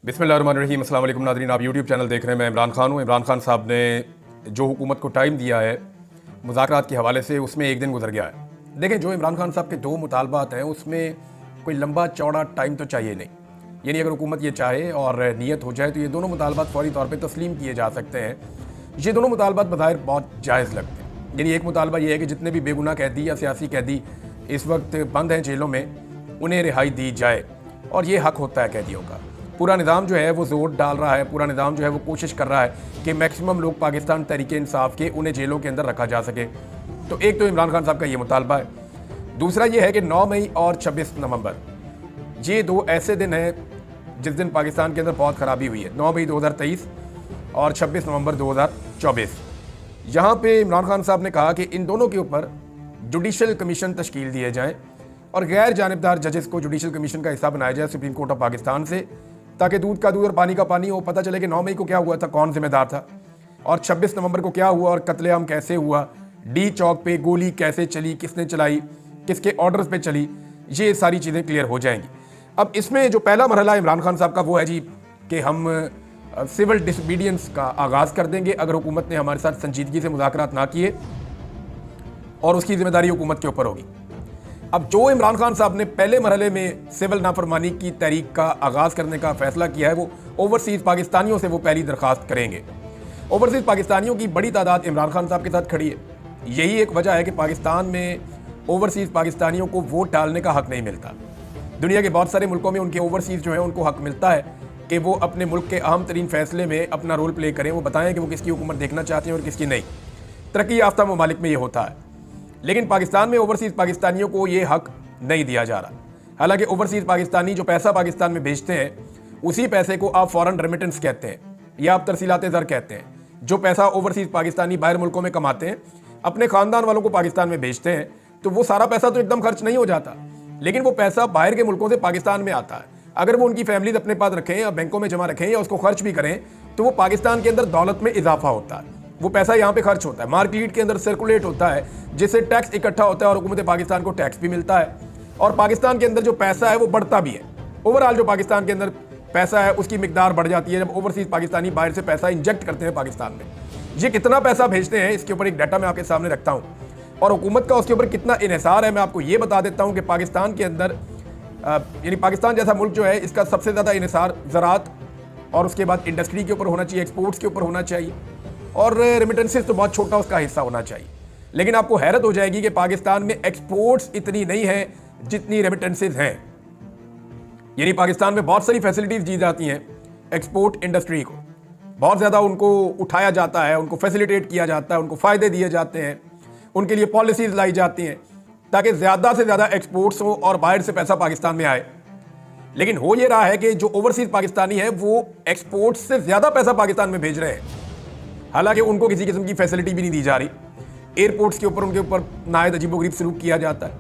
बिस्मिल्लाहिर्रहमानिर्रहीम। अस्सलाम वालेकुम नाज़रीन, आप यूट्यूब चैनल देख रहे हैं। मैं इमरान खान हूँ। इमरान खान साहब ने जो हुकूमत को टाइम दिया है मुज़ाकरात के हवाले से, उसमें एक दिन गुजर गया है। देखें, जो इमरान खान साहब के दो मुतालबात हैं उसमें कोई लंबा चौड़ा टाइम तो चाहिए नहीं। यानी अगर हुकूमत ये चाहे और नीयत हो जाए तो ये दोनों मुतालबात फौरी तौर पर तस्लीम किए जा सकते हैं। ये दोनों मुतालबात बज़ाहिर बहुत जायज़ लगते हैं। यानी एक मुतालबा ये है कि जितने भी बेगुनाह कैदी या सियासी कैदी इस वक्त बंद हैं जेलों में, उन्हें रिहाई दी जाए, और ये हक होता है कैदियों का। पूरा निज़ाम जो है वो ज़ोर डाल रहा है, पूरा निज़ाम जो है वो कोशिश कर रहा है कि मैक्सिमम लोग पाकिस्तान तहरीके इंसाफ के उन्हें जेलों के अंदर रखा जा सके। तो एक तो इमरान खान साहब का ये मुतालबा है। दूसरा ये है कि 9 मई और 26 नवंबर ये दो ऐसे दिन हैं जिस दिन पाकिस्तान के अंदर बहुत ख़राबी हुई है। 9 मई 2023 और 26 नवंबर 2024। यहाँ पे इमरान खान साहब ने कहा कि इन दोनों के ऊपर जुडिशल कमीशन तश्कील दिए जाएँ और गैर जानिबदार जजेस को जुडिशल कमीशन का हिस्सा बनाया जाए सुप्रीम कोर्ट ऑफ पाकिस्तान से, ताकि दूध का दूध और पानी का पानी हो। पता चले कि 9 मई को क्या हुआ था, कौन जिम्मेदार था, और 26 नवंबर को क्या हुआ और कत्लेआम कैसे हुआ, डी चौक पे गोली कैसे चली, किसने चलाई, किसके ऑर्डर्स पे चली, ये सारी चीज़ें क्लियर हो जाएंगी। अब इसमें जो पहला मरहला इमरान खान साहब का वो है जी कि हम सिविल डिसोबीडियंस का आगाज़ कर देंगे अगर हुकूमत ने हमारे साथ संजीदगी से मुज़ाकरात ना किए, और उसकी जिम्मेदारी हुकूमत के ऊपर होगी। अब जो इमरान खान साहब ने पहले मरहले में सिविल नाफरमानी की तहरीक का आगाज़ करने का फैसला किया है, वो ओवरसीज़ पाकिस्तानियों से वो पहली दरख्वास्त करेंगे। ओवरसीज़ पाकिस्तानियों की बड़ी तादाद इमरान खान साहब के साथ खड़ी है। यही एक वजह है कि पाकिस्तान में ओवरसीज़ पाकिस्तानियों को वोट डालने का हक नहीं मिलता। दुनिया के बहुत सारे मुल्कों में उनके ओवरसीज़ जो है उनको हक मिलता है कि वो अपने मुल्क के अहम तरीन फैसले में अपना रोल प्ले करें, वो बताएं कि वो किसकी हुकूमत देखना चाहते हैं और किसकी नहीं। तरक्की याफ्ता ममालिक में ये होता है, लेकिन पाकिस्तान में ओवरसीज़ पाकिस्तानियों को ये हक नहीं दिया जा रहा। हालांकि ओवरसीज़ पाकिस्तानी जो पैसा पाकिस्तान में भेजते हैं उसी पैसे को आप फॉरेन रेमिटेंस कहते हैं या आप तरसीलात ज़र कहते हैं। जो पैसा ओवरसीज़ पाकिस्तानी बाहर मुल्कों में कमाते हैं, अपने ख़ानदान वालों को पाकिस्तान में भेजते हैं, तो वो सारा पैसा तो एकदम खर्च नहीं हो जाता, लेकिन वो पैसा बाहर के मुल्कों से पाकिस्तान में आता है। अगर वो उनकी फैमिलीज अपने पास रखें या बैंकों में जमा रखें या उसको खर्च भी करें, तो वो पाकिस्तान के अंदर दौलत में इजाफा होता है। वो पैसा यहाँ पे खर्च होता है, मार्केट के अंदर सर्कुलेट होता है, जिससे टैक्स इकट्ठा होता है और हुकूमत पाकिस्तान को टैक्स भी मिलता है, और पाकिस्तान के अंदर जो पैसा है वो बढ़ता भी है। ओवरऑल जो पाकिस्तान के अंदर पैसा है उसकी मिकदार बढ़ जाती है जब ओवरसीज़ पाकिस्तानी बाहर से पैसा इंजेक्ट करते हैं पाकिस्तान में। ये कितना पैसा भेजते हैं इसके ऊपर एक डाटा मैं आपके सामने रखता हूँ, और हुकूमत का उसके ऊपर कितना इन्हिसार है मैं आपको ये बता देता हूँ कि पाकिस्तान के अंदर यानी पाकिस्तान जैसा मुल्क जो है इसका सबसे ज़्यादा इन्हिसार ज़राअत और उसके बाद इंडस्ट्री के ऊपर होना चाहिए, एक्सपोर्ट्स के ऊपर होना चाहिए, और रेमिटेंसेस तो बहुत छोटा उसका हिस्सा होना चाहिए। लेकिन आपको हैरत हो जाएगी कि पाकिस्तान में एक्सपोर्ट्स इतनी नहीं है जितनी रेमिटेंसेस हैं। यानी पाकिस्तान में बहुत सारी फैसिलिटीज़ दी जाती हैं, एक्सपोर्ट इंडस्ट्री को बहुत ज़्यादा उनको उठाया जाता है, उनको फैसिलिटेट किया जाता है, उनको फ़ायदे दिए जाते हैं, उनके लिए पॉलिसीज़ लाई जाती हैं ताकि ज़्यादा से ज़्यादा एक्सपोर्ट्स हो और बाहर से पैसा पाकिस्तान में आए। लेकिन हो ये रहा है कि जो ओवरसीज़ पाकिस्तानी है वो एक्सपोर्ट्स से ज़्यादा पैसा पाकिस्तान में भेज रहे हैं, हालांकि उनको किसी किस्म की फैसिलिटी भी नहीं दी जा रही। एयरपोर्ट्स के ऊपर उनके ऊपर नायत अजीबोगरीब सलूक किया जाता है,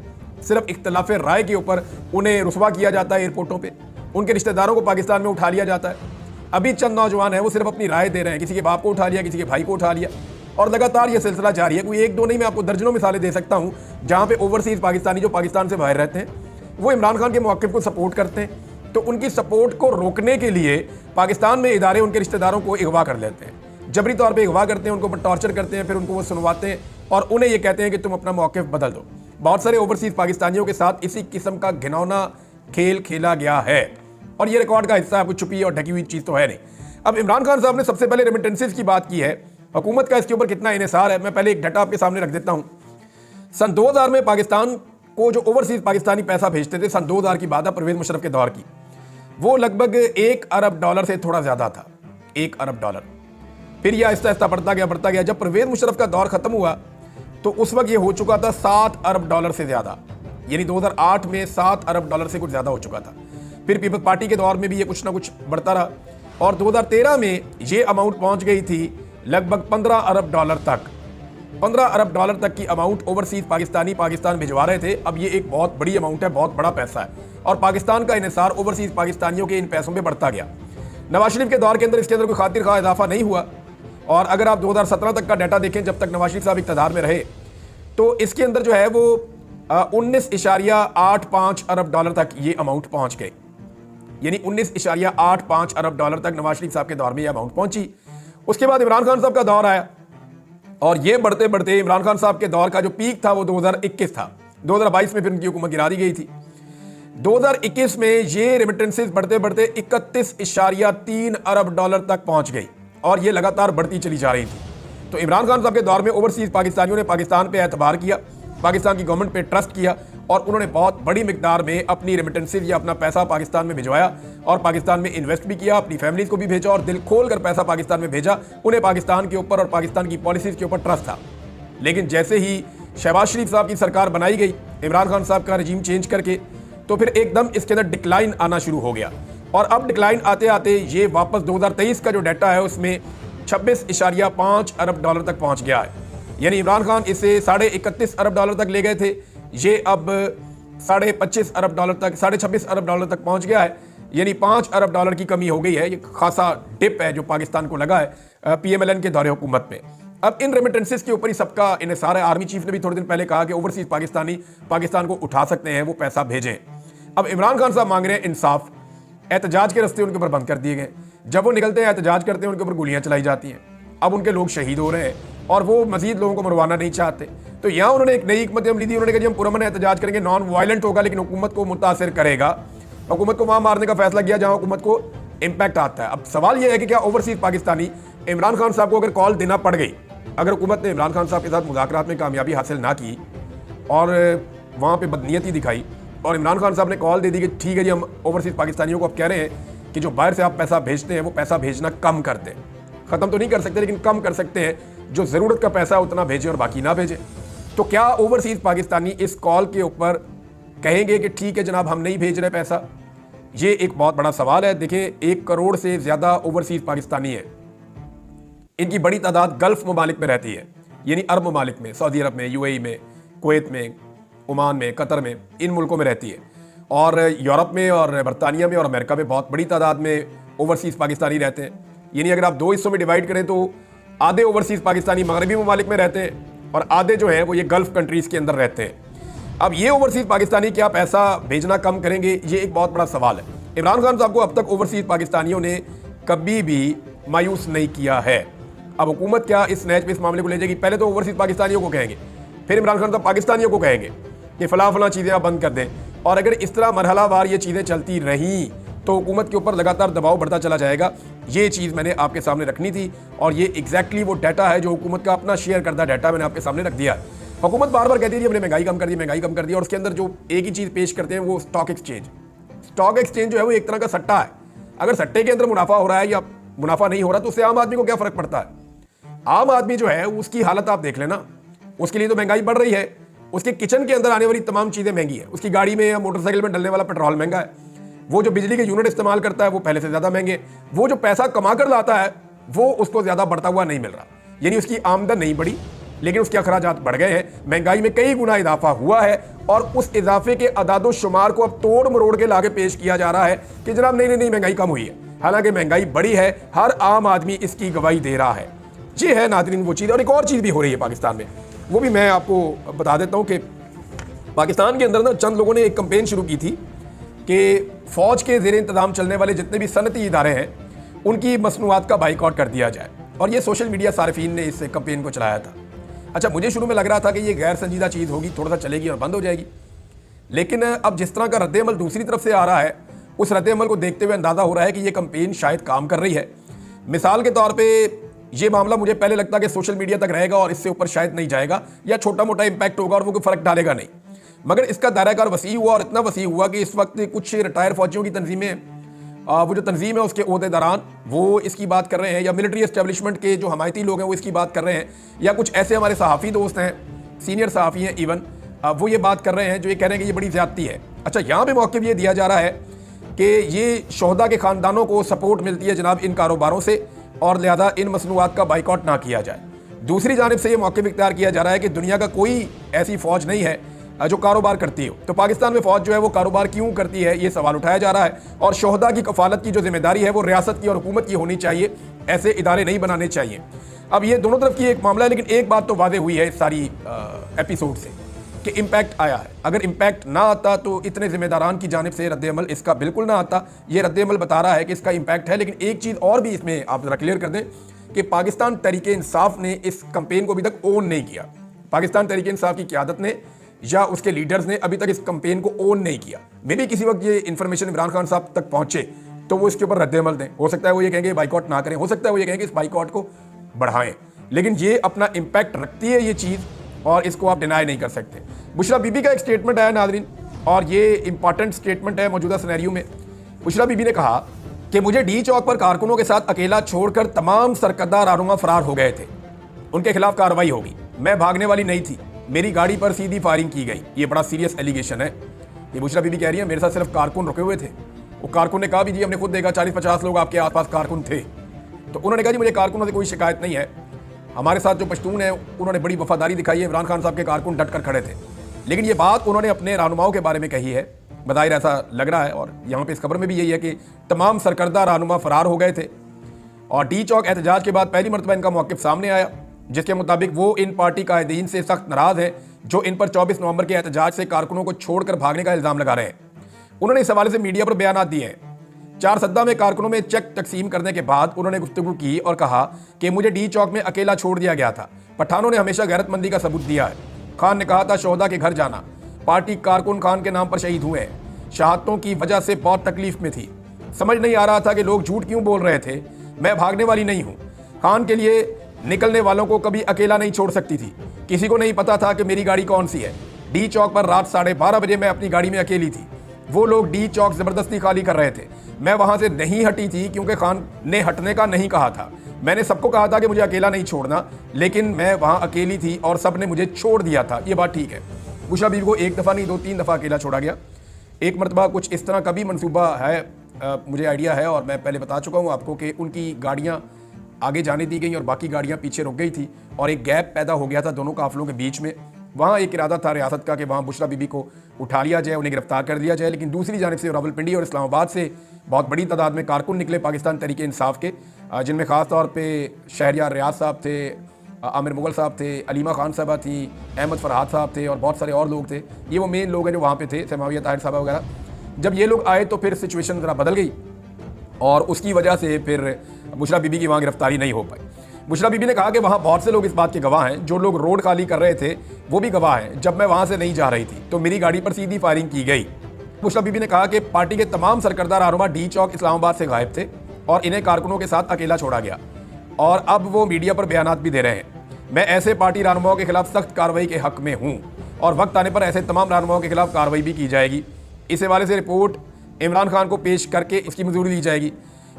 सिर्फ इख्तलाफ राय के ऊपर उन्हें रुसवा किया जाता है एयरपोर्टों पे, उनके रिश्तेदारों को पाकिस्तान में उठा लिया जाता है। अभी चंद नौजवान हैं वो सिर्फ अपनी राय दे रहे हैं, किसी के बाप को उठा लिया, किसी के भाई को उठा लिया, और लगातार ये सिलसिला जारी है। कोई एक दो नहीं, मैं आपको दर्जनों मिसालें दे सकता हूँ जहाँ पे ओवरसीज़ पाकिस्तानी जो पाकिस्तान से बाहर रहते हैं वो इमरान खान के मौक़िफ़ को सपोर्ट करते हैं, तो उनकी सपोर्ट को रोकने के लिए पाकिस्तान में इदारे उनके रिश्तेदारों को अगवा कर लेते हैं, जबरी तौर पे अगवा करते हैं, उनको टॉर्चर करते हैं, फिर उनको वो सुनवाते हैं और उन्हें ये कहते हैं कि तुम अपना मौक़िफ़ बदल दो। बहुत सारे ओवरसीज़ पाकिस्तानियों के साथ इसी किस्म का घिनौना खेल खेला गया है, और ये रिकॉर्ड का हिस्सा है, कुछ छुपी और ढकी हुई चीज़ तो है नहीं। अब इमरान खान साहब ने सबसे पहले रेमिटेंसेस की बात की है, हुकूमत का इसके ऊपर कितना इन्हिसार है मैं पहले एक डाटा आपके सामने रख देता हूँ। सन 2000 में पाकिस्तान को जो ओवरसीज़ पाकिस्तानी पैसा भेजते थे, सन 2000 की बात है परवेज़ मुशर्रफ के दौर की, वो लगभग $1 अरब से थोड़ा ज़्यादा था, $1 अरब। फिर यह आहिस्ता आहिस्ता बढ़ता गया। जब परवेज़ मुशर्रफ का दौर ख़त्म हुआ तो उस वक्त ये हो चुका था $7 अरब से ज़्यादा, यानी 2008 में $7 अरब से कुछ ज़्यादा हो चुका था। फिर पीपल्स पार्टी के दौर में भी ये कुछ ना कुछ बढ़ता रहा, और 2013 में ये अमाउंट पहुंच गई थी लगभग $15 अरब तक। $15 अरब तक की अमाउंट ओवरसीज़ पाकिस्तानी पाकिस्तान भिजवा रहे थे। अब ये एक बहुत बड़ी अमाउंट है, बहुत बड़ा पैसा है, और पाकिस्तान का इन्हिसार ओवरसीज़ पाकिस्तानियों के इन पैसों पे बढ़ता गया। नवाज शरीफ के दौर के अंदर इसके अंदर कोई खातिर खा इजाफा नहीं हुआ, और अगर आप 2017 तक का डाटा देखें, जब तक नवाज शरीफ साहब इक़्तिदार में रहे, तो इसके अंदर जो है वो 19.85 अरब तक ये अमाउंट पहुँच गई। यानी 19.85 अरब डॉलर तक नवाज शरीफ साहब के दौर में यह अमाउंट पहुंची। उसके बाद इमरान खान साहब का दौर आया और ये बढ़ते बढ़ते इमरान खान साहब के दौर का जो पीक था वो 2021 था। 2022 में फिर उनकी हुकूमत गिरा दी गई थी। 2021 में ये रेमिटेंसेस बढ़ते बढ़ते 31.3 अरब डॉलर तक पहुंच गई और ये लगातार बढ़ती चली जा रही थी। तो इमरान खान साहब के दौर में ओवरसीज पाकिस्तानियों ने पाकिस्तान पे एतबार किया, पाकिस्तान की गवर्नमेंट पे ट्रस्ट किया और उन्होंने बहुत बड़ी मिकदार में अपनी रेमिटेंसेस या अपना पैसा पाकिस्तान में भिजवाया और पाकिस्तान में इन्वेस्ट भी किया, अपनी फैमिलीज को भी भेजा और दिल खोल कर पैसा पाकिस्तान में भेजा। उन्हें पाकिस्तान के ऊपर और पाकिस्तान की पॉलिसीज के ऊपर ट्रस्ट था। लेकिन जैसे ही शहबाज शरीफ साहब की सरकार बनाई गई, इमरान खान साहब का रजीम चेंज करके, तो फिर एकदम इसके अंदर डिक्लाइन आना शुरू हो गया और अब डिक्लाइन आते आते ये वापस 2023 का जो डाटा है उसमें 26.5 अरब डॉलर तक पहुंच गया है। यानी इमरान खान इसे 31.5 अरब डॉलर तक ले गए थे, ये अब 25.5 अरब डॉलर तक 26.5 अरब डॉलर तक पहुंच गया है। यानी 5 अरब डॉलर की कमी हो गई है। ये खासा डिप है जो पाकिस्तान को लगा है PMLN के दौरे हुकूमत में। अब इन रेमिटेंसेस के ऊपर ही सबका इन्हिसार है। आर्मी चीफ ने भी थोड़े दिन पहले कहा कि ओवरसीज पाकिस्तानी पाकिस्तान को उठा सकते हैं, वो पैसा भेजें। अब इमरान खान साहब मांग रहे हैं इंसाफ। एहतजाज के रास्ते उनके ऊपर बंद कर दिए गए। जब वो निकलते हैं एहतजाज करते हैं उनके ऊपर गोलियां चलाई जाती हैं। अब उनके लोग शहीद हो रहे हैं और वो मजीद लोगों को मरवाना नहीं चाहते। तो यहाँ उन्होंने एक नई हिकमत अमली दी। उन्होंने कहा जी हम पुरअमन एहतजाज करेंगे, नॉन वायलेंट होगा लेकिन हुकूमत को मुतासिर करेगा। हुकूमत को वहाँ मारने का फैसला किया जहाँ हुकूमत को इम्पैक्ट आता है। अब सवाल यह है कि क्या ओवरसीज पाकिस्तानी इमरान खान साहब को अगर कॉल देना पड़ गई, अगर हुकूमत ने इमरान खान साहब के साथ मुज़ाकरात में कामयाबी हासिल ना की और वहाँ पर बदनीयती दिखाई और इमरान खान साहब ने कॉल दे दी कि ठीक है जी हम ओवरसीज पाकिस्तानियों को अब कह रहे हैं कि जो बाहर से आप पैसा भेजते हैं वो पैसा भेजना कम कर दें। ख़त्म तो नहीं कर सकते लेकिन कम कर सकते हैं, जो ज़रूरत का पैसा उतना भेजें और बाकी ना भेजें। तो क्या ओवरसीज पाकिस्तानी इस कॉल के ऊपर कहेंगे कि ठीक है जनाब हम नहीं भेज रहे पैसा? ये एक बहुत बड़ा सवाल है। देखिए 1 करोड़ से ज़्यादा ओवरसीज पाकिस्तानी है। इनकी बड़ी तादाद गल्फ़ ममालिक में रहती है, यानी अरब ममालिक में, सऊदी अरब में, UAE में, कुवैत में, ओमान में, कतर में, इन मुल्कों में रहती है। और यूरोप में और बरतानिया में और अमेरिका में बहुत बड़ी तादाद में ओवरसीज़ पाकिस्तानी रहते हैं। यानी अगर आप 2 हिस्सों में डिवाइड करें तो आधे ओवरसीज़ पाकिस्तानी मगरबी ममालिक में रहते हैं और आधे जो हैं वो ये गल्फ़ कंट्रीज़ के अंदर रहते हैं। अब ये ओवरसीज़ पाकिस्तानी क्या पैसा भेजना कम करेंगे, ये एक बहुत बड़ा सवाल है। इमरान खान साहब को अब तक ओवरसीज़ पाकिस्तानियों ने कभी भी मायूस नहीं किया है। अब हुकूमत क्या इस नैच पे इस मामले को ले जाएगी? पहले तो ओवरसीज़ पाकिस्तानियों को कहेंगे, फिर इमरान खान साहब पाकिस्तानियों को कहेंगे कि फ़लाँ चीज़ें आप बंद कर दें। और अगर इस तरह मरहलावार ये चीज़ें चलती रहीं तो हुकूमत के ऊपर लगातार दबाव बढ़ता चला जाएगा। ये चीज़ मैंने आपके सामने रखनी थी और ये एग्जैक्टली वो डाटा है जो हुकूमत का अपना शेयर करदा डाटा मैंने आपके सामने रख दिया। हुकूमत बार बार कहती है हमने महंगाई कम कर दी, महंगाई कम कर दी, और उसके अंदर जो एक ही चीज़ पेश करते हैं वो स्टॉक एक्सचेंज। स्टॉक एक्सचेंज जो है वो एक तरह का सट्टा है। अगर सट्टे के अंदर मुनाफा हो रहा है या मुनाफा नहीं हो रहा तो उससे आम आदमी को क्या फ़र्क पड़ता है? आम आदमी जो है उसकी हालत आप देख लेना, उसके लिए तो महंगाई बढ़ रही है। उसके किचन के अंदर आने वाली तमाम चीज़ें महंगी है। उसकी गाड़ी में या मोटरसाइकिल में डलने वाला पेट्रोल महंगा है। वो जो बिजली के यूनिट इस्तेमाल करता है वो पहले से ज़्यादा महंगे। वो जो पैसा कमा कर लाता है वो उसको ज़्यादा बढ़ता हुआ नहीं मिल रहा। यानी उसकी आमदन नहीं बढ़ी लेकिन उसके अखराजात बढ़ गए हैं। महंगाई में कई गुना इजाफा हुआ है और उस इजाफे के अदादो शुमार को अब तोड़ मरोड़ के लाके पेश किया जा रहा है कि जनाब नहीं महंगाई कम हुई है। हालांकि महंगाई बढ़ी है, हर आम आदमी इसकी गवाही दे रहा है। ये है नाज़रीन वो चीज़। और एक और चीज़ भी हो रही है पाकिस्तान में, वो भी मैं आपको बता देता हूँ कि पाकिस्तान के अंदर ना चंद लोगों ने एक कैंपेन शुरू की थी कि फ़ौज के ज़ेर इंतज़ाम चलने वाले जितने भी सनती इदारे हैं उनकी मसनूआत का बाइकआउट कर दिया जाए। और ये सोशल मीडिया सार्फिन ने इस कैंपेन को चलाया था। अच्छा, मुझे शुरू में लग रहा था कि ये गैर संजीदा चीज़ होगी, थोड़ा सा चलेगी और बंद हो जाएगी। लेकिन अब जिस तरह का रद्द-ए-अमल दूसरी तरफ से आ रहा है, उस रद्द-ए-अमल को देखते हुए अंदाज़ा हो रहा है कि ये कैंपेन शायद काम कर रही है। मिसाल के तौर पर ये मामला मुझे पहले लगता कि सोशल मीडिया तक रहेगा और इससे ऊपर शायद नहीं जाएगा या छोटा मोटा इम्पैक्ट होगा और वो कोई फ़र्क डालेगा नहीं। मगर इसका दायराकार वसी हुआ और इतना वसी हुआ कि इस वक्त कुछ रिटायर फौजियों की तंजीमें, वो जो तंजीम है उसके ओहदेदारान वो इसकी बात कर रहे हैं, या मिलिट्री एस्टेब्लिशमेंट के जो हमायती लोग हैं वो इसकी बात कर रहे हैं, या कुछ ऐसे हमारे सहाफ़ी दोस्त हैं, सीनियर सहाफ़ी हैं इवन, वो ये बात कर रहे हैं जो ये कह रहे हैं कि ये बड़ी ज़्यादती है। अच्छा, यहाँ पर मौक़िफ़ ये दिया जा रहा है कि ये शोहदा के ख़ानदानों को सपोर्ट मिलती है जनाब इन कारोबारों से और लिहाजा इन मसनूआत का बाइकआउट ना किया जाए। दूसरी जानिब से ये मौक़िफ़ इख्तियार किया जा रहा है कि दुनिया का कोई ऐसी फ़ौज नहीं है जो कारोबार करती हो, तो पाकिस्तान में फ़ौज जो है वो कारोबार क्यों करती है, ये सवाल उठाया जा रहा है। और शोहदा की कफ़ालत की जो जिम्मेदारी है वो रियासत की और हुकूमत की होनी चाहिए, ऐसे इदारे नहीं बनाने चाहिए। अब ये दोनों तरफ की एक मामला है, लेकिन एक बात तो वाज़ेह हुई है इस सारी एपिसोड से कि इम्पैक्ट आया है। अगर इम्पैक्ट ना आता तो इतने जिम्मेदारान की जानिब से रद्द-ए-अमल इसका बिल्कुल ना आता। ये रद्द-ए-अमल बता रहा है कि इसका इम्पैक्ट है। लेकिन एक चीज़ और भी इसमें आप ज़रा क्लियर कर दें कि पाकिस्तान तहरीक-ए-इंसाफ ने इस कैंपेन को अभी तक ओन नहीं किया। पाकिस्तान तहरीक-ए-इंसाफ की क़यादत ने या उसके लीडर्स ने अभी तक इस कैंपेन को ओन नहीं किया। मे भी किसी वक्त ये इन्फॉर्मेशन इमरान खान साहब तक पहुंचे तो वो इसके ऊपर रद्द-ए-अमल दें। हो सकता है वो ये कहेंगे बाइकआउट ना करें, हो सकता है वो ये कहेंगे इस बाइकआउट को बढ़ाएं। लेकिन ये अपना इम्पैक्ट रखती है ये चीज़, और इसको आप डिनाई नहीं कर सकते। बुशरा बीबी का एक स्टेटमेंट आया नाज़रीन, और ये इंपॉर्टेंट स्टेटमेंट है मौजूदा सिनेरियो में। बुशरा बीबी ने कहा कि मुझे डी चौक पर कारकुनों के साथ अकेला छोड़कर तमाम सरकर्दा रहनुमा फरार हो गए थे, उनके खिलाफ कार्रवाई होगी। मैं भागने वाली नहीं थी, मेरी गाड़ी पर सीधी फायरिंग की गई। ये बड़ा सीरियस एलिगेशन है। ये बुशरा बीबी कह रही है मेरे साथ सिर्फ कारकुन रुके हुए थे। वो कारकुन ने कहा भी जी हमने खुद देखा 40-50 लोग आपके आसपास कारकुन थे। तो उन्होंने कहा जी मुझे कारकुनों से कोई शिकायत नहीं है, हमारे साथ जो पश्तून है उन्होंने बड़ी वफादारी दिखाई है, इमरान खान साहब के कारकुन डट कर खड़े थे। लेकिन ये बात उन्होंने अपने रहनुमाओं के बारे में कही है, बज़ाहिर ऐसा लग रहा है, और यहाँ पे इस खबर में भी यही है कि तमाम सरकर्दा रहनुमा फरार हो गए थे। और डी चौक एहतजाज के बाद पहली मरतबा इनका मौक़िफ़ सामने आया, जिसके मुताबिक वो इन पार्टी कायदीन से सख्त नाराज़ हैं जो इन पर 24 नवंबर के एहतजाज से कारकुनों को छोड़कर भागने का इल्ज़ाम लगा रहे हैं। उन्होंने इस हवाले से मीडिया पर बयान दिए हैं। चार सद्दा में कारकुनों में चेक तकसीम करने के बाद उन्होंने गुफ्तगू की और कहा कि मुझे डी चौक में अकेला छोड़ दिया गया था। पठानों ने हमेशा गैरतमंदी का सबूत दिया है। खान ने कहा था शोहदा के घर जाना। पार्टी कारकुन खान के नाम पर शहीद हुए हैं। शहादतों की वजह से बहुत तकलीफ में थी। समझ नहीं आ रहा था कि लोग झूठ क्यों बोल रहे थे। मैं भागने वाली नहीं हूँ। खान के लिए निकलने वालों को कभी अकेला नहीं छोड़ सकती थी। किसी को नहीं पता था कि मेरी गाड़ी कौन सी है। डी चौक पर रात 12:30 बजे मैं अपनी गाड़ी में अकेली थी। वो लोग डी चौक ज़बरदस्ती खाली कर रहे थे। मैं वहाँ से नहीं हटी थी क्योंकि खान ने हटने का नहीं कहा था। मैंने सबको कहा था कि मुझे अकेला नहीं छोड़ना, लेकिन मैं वहाँ अकेली थी और सब ने मुझे छोड़ दिया था। ये बात ठीक है। बुशरा बीबी को एक दफ़ा नहीं 2-3 दफ़ा अकेला छोड़ा गया। एक मरतबा कुछ इस तरह का भी मनसूबा है, मुझे आइडिया है, और मैं पहले बता चुका हूँ आपको कि उनकी गाड़ियाँ आगे जाने दी गई और बाकी गाड़ियाँ पीछे रुक गई थी, और एक गैप पैदा हो गया था दोनों काफिलों के बीच में। वहाँ एक इरादा था रियासत का कि वहाँ बुशरा बीबी को उठा लिया जाए, उन्हें गिरफ्तार कर दिया जाए। लेकिन दूसरी जानिब से रावलपिंडी और इस्लामाबाद से बहुत बड़ी तादाद में कारकुन निकले पाकिस्तान तहरीक-ए-इंसाफ के, जिनमें ख़ास तौर पे शहरियार रियाज साहब थे, आमिर मुगल साहब थे, अलीमा खान साहबा थी, अहमद फरहाद साहब थे, और बहुत सारे और लोग थे। ये वो मेन लोग हैं जो वहाँ पे थे, समाविया ताहिर साहबा वगैरह। जब ये लोग आए तो फिर सिचुएशन ज़रा बदल गई, और उसकी वजह से फिर बुशरा बीबी की वहाँ गिरफ्तारी नहीं हो पाई। बुशरा बीबी ने कहा कि वहाँ बहुत से लोग इस बात के गवाह हैं, जो लोग रोड खाली कर रहे थे वो भी गवाह हैं। जब मैं वहाँ से नहीं जा रही थी तो मेरी गाड़ी पर सीधी फायरिंग की गई। बुशरा बीबी ने कहा कि पार्टी के तमाम सरकर्दा रहनुमा डी चौक इस्लामाबाद से गायब थे और इन्हें कारकुनों के साथ अकेला छोड़ा गया, और अब वो मीडिया पर बयानात भी दे रहे हैं। मैं ऐसे पार्टी रहनुमाओं के खिलाफ सख्त कार्रवाई के हक में हूँ, और वक्त आने पर ऐसे तमाम रहनुमाओं के खिलाफ कार्रवाई भी की जाएगी। इस हवाले से रिपोर्ट इमरान खान को पेश करके उसकी मंजूरी दी जाएगी।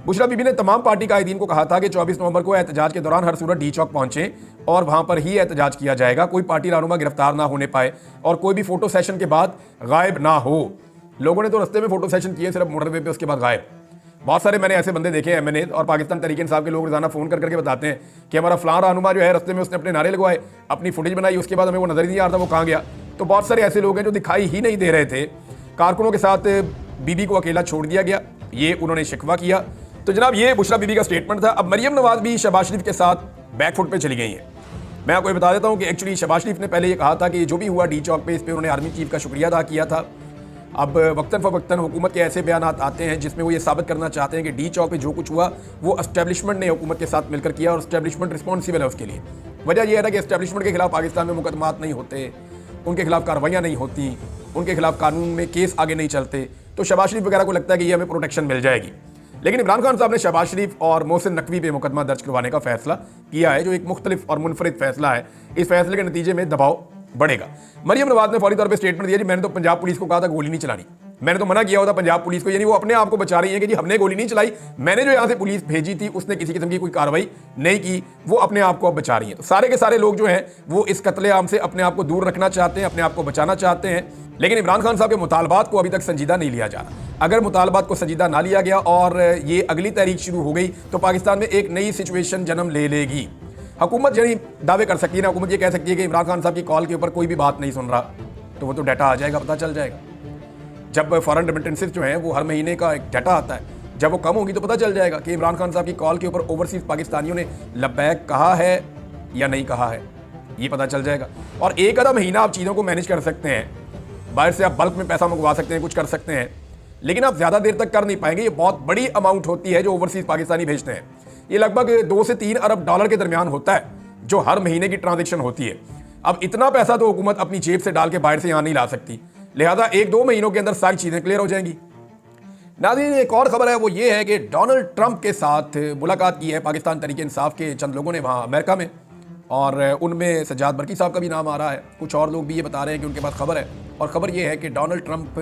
बुशरा बीबी ने तमाम पार्टी कायदीन को कहा था कि 24 नवंबर को एहतजाज के दौरान हर सूरत डी चौक पहुंचे और वहां पर ही एहतजाज किया जाएगा। कोई पार्टी रहनुमा गिरफ्तार ना होने पाए और कोई भी फोटो सेशन के बाद गायब ना हो। लोगों ने तो रस्ते में फोटो सेशन किए सिर्फ मोटरवे पे, उसके बाद गायब। बहुत सारे मैंने ऐसे बंदे देखे एमएनए और पाकिस्तान तहरीक-ए-इंसाफ के लोग रोजाना फ़ोन करके बताते हैं कि हमारा फलां रहनुमा जो है रस्ते में उसने अपने नारे लगवाए, अपनी फुटेज बनाई, उसके बाद हमें वो नजर ही नहीं आ रहा था वो कहाँ गया। तो बहुत सारे ऐसे लोग हैं जो दिखाई ही नहीं दे रहे थे। कारकुनों के साथ बीबी को अकेला छोड़ दिया गया, ये उन्होंने शिकवा किया। तो जनाब ये बुशरा बीबी का स्टेटमेंट था। अब मरियम नवाज भी शहबाज शरीफ के साथ बैकफुट पे चली गई हैं। मैं आपको बता देता हूँ कि एक्चुअली शहबाज शरीफ ने पहले ये कहा था कि जो भी हुआ डी चौक पे, इस पर उन्होंने आर्मी चीफ का शुक्रिया अदा किया था। अब वक्तन फ़वक्तन हुकूमत के ऐसे बयान आते हैं जिसमें वो ये साबित करना चाहते हैं कि डी चौक पे जो कुछ हुआ वो एस्टेब्लिशमेंट ने हुकूमत के साथ मिलकर किया और एस्टेब्लिशमेंट रिस्पॉन्सिबल है उसके लिए। वजह यह है कि एस्टेब्लिशमेंट के खिलाफ पाकिस्तान में मुकदमात नहीं होते, उनके खिलाफ कार्रवाइयाँ नहीं होती, उनके खिलाफ कानून में केस आगे नहीं चलते। तो शहबाज शरीफ वगैरह को लगता है कि ये हमें प्रोटेक्शन मिल जाएगी। लेकिन इमरान खान साहब ने शहबाज शरीफ और मोहसिन नकवी पे मुकदमा दर्ज करवाने का फैसला किया है, जो एक मुख्तलिफ और मुनफरिद फैसला है। इस फैसले के नतीजे में दबाव बढ़ेगा। मरियम नवाज ने फौरी तौर पे स्टेटमेंट दिया, जी मैंने तो पंजाब पुलिस को कहा था गोली नहीं चलानी, मैंने तो मना किया होता पंजाब पुलिस को, यानी वो अपने आप को बचा रही है कि जी हमने गोली नहीं चलाई, मैंने जो यहाँ से पुलिस भेजी थी उसने किसी किस्म की कोई कार्रवाई नहीं की, वो अपने आप को अब बचा रही है। तो सारे के सारे लोग जो हैं वो इस कत्लेआम से अपने आप को दूर रखना चाहते हैं, अपने आप को बचाना चाहते हैं। लेकिन इमरान खान साहब के मुतालबात को अभी तक संजीदा नहीं लिया जा रहा। अगर मुतालबात को संजीदा ना लिया गया और ये अगली तहरीक शुरू हो गई तो पाकिस्तान में एक नई सिचुएशन जन्म ले लेगी। हुकूमत यही दावे कर सकती है ना, हुकूमत ये कह सकती है कि इमरान खान साहब की कॉल के ऊपर कोई भी बात नहीं सुन रहा, तो वो तो डाटा आ जाएगा, पता चल जाएगा। जब फॉरेन रेमिटेंसेस जो हैं वो हर महीने का एक डाटा आता है, जब वो कम होगी तो पता चल जाएगा कि इमरान खान साहब की कॉल के ऊपर ओवरसीज पाकिस्तानियों ने लब्बैक कहा है या नहीं कहा है। ये पता चल जाएगा। और एक आधा महीना आप चीज़ों को मैनेज कर सकते हैं, बाहर से आप बल्क में पैसा मंगवा सकते हैं, कुछ कर सकते हैं, लेकिन आप ज़्यादा देर तक कर नहीं पाएंगे। ये बहुत बड़ी अमाउंट होती है जो ओवरसीज़ पाकिस्तानी भेजते हैं। ये लगभग 2 से 3 अरब डॉलर के दरमियान होता है जो हर महीने की ट्रांजेक्शन होती है। अब इतना पैसा तो हुकूमत अपनी जेब से डाल के बाहर से यहाँ नहीं ला सकती, लिहाजा 1-2 महीनों के अंदर सारी चीज़ें क्लियर हो जाएंगी। नाज़रीन, एक और खबर है, वो ये है कि डोनाल्ड ट्रंप के साथ मुलाकात की है पाकिस्तान तहरीक इंसाफ के चंद लोगों ने वहाँ अमेरिका में, और उनमें सज्जाद बरकी साहब का भी नाम आ रहा है। कुछ और लोग भी ये बता रहे हैं कि उनके पास खबर है, और ख़बर ये है कि डोनाल्ड ट्रंप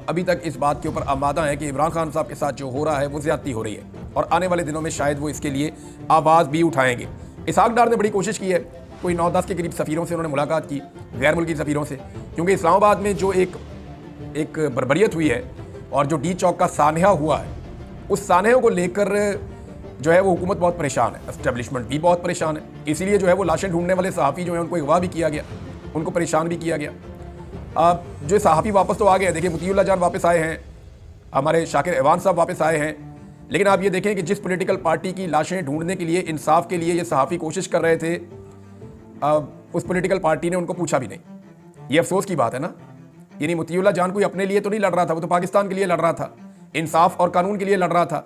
अभी तक इस बात के ऊपर आमादा है कि इमरान खान साहब के साथ जो हो रहा है वो ज़्यादती हो रही है, और आने वाले दिनों में शायद वो इसके लिए आवाज़ भी उठाएंगे। इसहाक डार ने बड़ी कोशिश की है, कोई 9-10 के करीब सफ़ीरों से उन्होंने मुलाकात की, गैर मुल्की सफ़ीरों से, क्योंकि इस्लामाबाद में जो एक बर्बरियत हुई है और जो डी चौक का सानहा हुआ है, उस सानहे को लेकर जो है वो हुकूमत बहुत परेशान है, एस्टेब्लिशमेंट भी बहुत परेशान है। इसीलिए जो है वो लाशें ढूंढने वाले सहाफ़ी जो है उनको अगवा भी किया गया, उनको परेशान भी किया गया। अब जो सहाफ़ी वापस तो आ गए, देखिए मुतीउल्लाह जान वापस आए हैं, हमारे शाकिर एवान साहब वापस आए हैं, लेकिन आप ये देखें कि जिस पॉलिटिकल पार्टी की लाशें ढूंढने के लिए, इंसाफ के लिए ये सहाफ़ी कोशिश कर रहे थे, उस पॉलिटिकल पार्टी ने उनको पूछा भी नहीं। ये अफसोस की बात है ना। यानी मुतीउल्लाह जान कोई अपने लिए तो नहीं लड़ रहा था, वो तो पाकिस्तान के लिए लड़ रहा था, इंसाफ और कानून के लिए लड़ रहा था।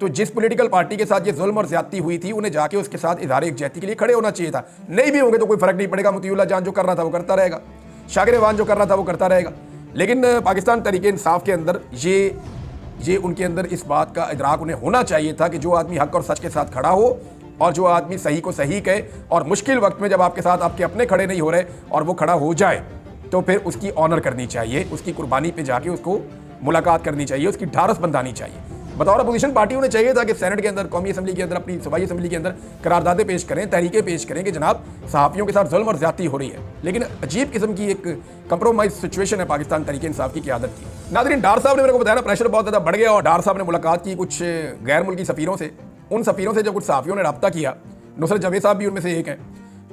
तो जिस पॉलिटिकल पार्टी के साथ ये जुल्म और ज्यादती हुई थी, उन्हें जाके उसके साथ इज़हार यकजहती के लिए खड़े होना चाहिए था। नहीं भी होंगे तो कोई फर्क नहीं पड़ेगा, मुतीउल्लाह जान जो कर रहा था वो करता रहेगा, शाकिर एवान जो कर रहा था वो करता रहेगा। लेकिन पाकिस्तान तहरीक इंसाफ के अंदर ये उनके अंदर इस बात का इदराक उन्हें होना चाहिए था कि जो आदमी हक और सच के साथ खड़ा हो, और जो आदमी सही को सही कहे, और मुश्किल वक्त में जब आपके साथ आपके अपने खड़े नहीं हो रहे और वो खड़ा हो जाए, तो फिर उसकी ऑनर करनी चाहिए, उसकी कुर्बानी पे जाके उसको मुलाकात करनी चाहिए, उसकी ढारस बंधानी चाहिए। बतौर अपोजिशन पार्टी उन्हें चाहिए था कि सेनेट के अंदर, कौमी असम्बली के अंदर, अपनी सूबाई असम्बली के अंदर करारदादे पेश करें, तहरीकें पेश करें कि जनाब सहाफ़ियों के साथ जुल्म और ज्यादती हो रही है। लेकिन अजीब किस्म की एक कंप्रोमाइज सिचुएशन है पाकिस्तान तहरीक इंसाफ की क़यादत की। नाज़रीन, डार साहब ने मेरे को बताया ना, प्रेशर बहुत ज़्यादा बढ़ गया, और डार साहब ने मुलाकात की कुछ गैर मुल्की सफ़ीरों से। उन सफ़ीरों से जब कुछ सहाफ़ियों ने रब्ता किया, नुसरत जवेद साहब भी उनमें से एक हैं,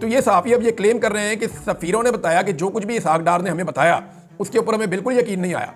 तो ये सहाफ़ी अब ये क्लेम कर रहे हैं कि सफ़ीरों ने बताया कि जो कुछ भी इसहाक डार ने हमें बताया उसके ऊपर हमें बिल्कुल यकीन नहीं आया।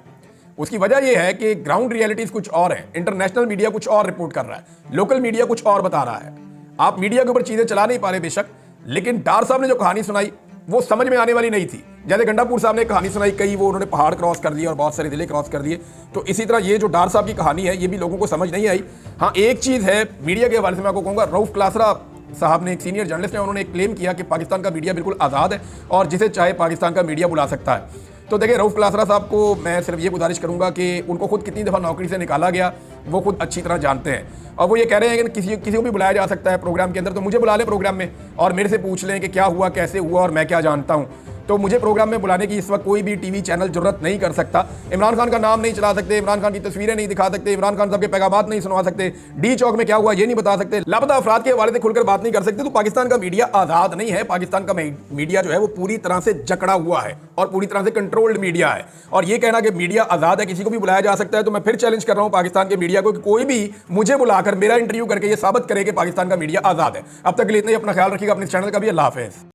उसकी वजह यह है कि ग्राउंड रियलिटीज़ कुछ और हैं, इंटरनेशनल मीडिया कुछ और रिपोर्ट कर रहा है, लोकल मीडिया कुछ और बता रहा है। आप मीडिया के ऊपर चीज़ें चला नहीं पा रहे बेशक, लेकिन डार साहब ने जो कहानी सुनाई वो समझ में आने वाली नहीं थी। जैसे गंडापुर साहब ने कहानी सुनाई, कई वो उन्होंने पहाड़ क्रॉस कर दिए और बहुत सारे ज़िले क्रॉस कर दिए, तो इसी तरह ये जो डार साहब की कहानी है ये भी लोगों को समझ नहीं आई। हाँ, एक चीज़ है मीडिया के हवाले से मैं आपको कहूँगा, रऊफ क्लासरा साहब ने, एक सीनियर जर्नलिस्ट ने, उन्होंने एक क्लेम किया कि पाकिस्तान का मीडिया बिल्कुल आज़ाद है और जिसे चाहे पाकिस्तान का मीडिया बुला सकता है। तो देखिए, रऊफ क्लासरा साहब को मैं सिर्फ ये गुजारिश करूंगा कि उनको खुद कितनी दफ़ा नौकरी से निकाला गया वो खुद अच्छी तरह जानते हैं, और वो ये कह रहे हैं कि किसी को भी बुलाया जा सकता है प्रोग्राम के अंदर, तो मुझे बुला लें प्रोग्राम में और मेरे से पूछ लें कि क्या हुआ, कैसे हुआ और मैं क्या जानता हूँ। तो मुझे प्रोग्राम में बुलाने की इस वक्त कोई भी टीवी चैनल जरूरत नहीं कर सकता। इमरान खान का नाम नहीं चला सकते, इमरान खान की तस्वीरें नहीं दिखा सकते, इमरान खान साहब के पैगामात नहीं सुनवा सकते, डी चौक में क्या हुआ ये नहीं बता सकते, लापता अफराद के हवाले से खुलकर बात नहीं कर सकते। तो पाकिस्तान का मीडिया आज़ाद नहीं है। पाकिस्तान का मीडिया जो है वो पूरी तरह से जकड़ा हुआ है और पूरी तरह से कंट्रोल्ड मीडिया है। और ये कहना कि मीडिया आज़ाद है, किसी को भी बुलाया जा सकता है, तो मैं फिर चैलेंज कर रहा हूँ पाकिस्तान के मीडिया को कि कोई भी मुझे बुलाकर मेरा इंटरव्यू करके ये साबित करे कि पाकिस्तान का मीडिया आज़ाद है। अब तक के लिए इतना ही, अपना ख्याल रखिएगा, अपने चैनल का भी। अल्लाह हाफ़िज़।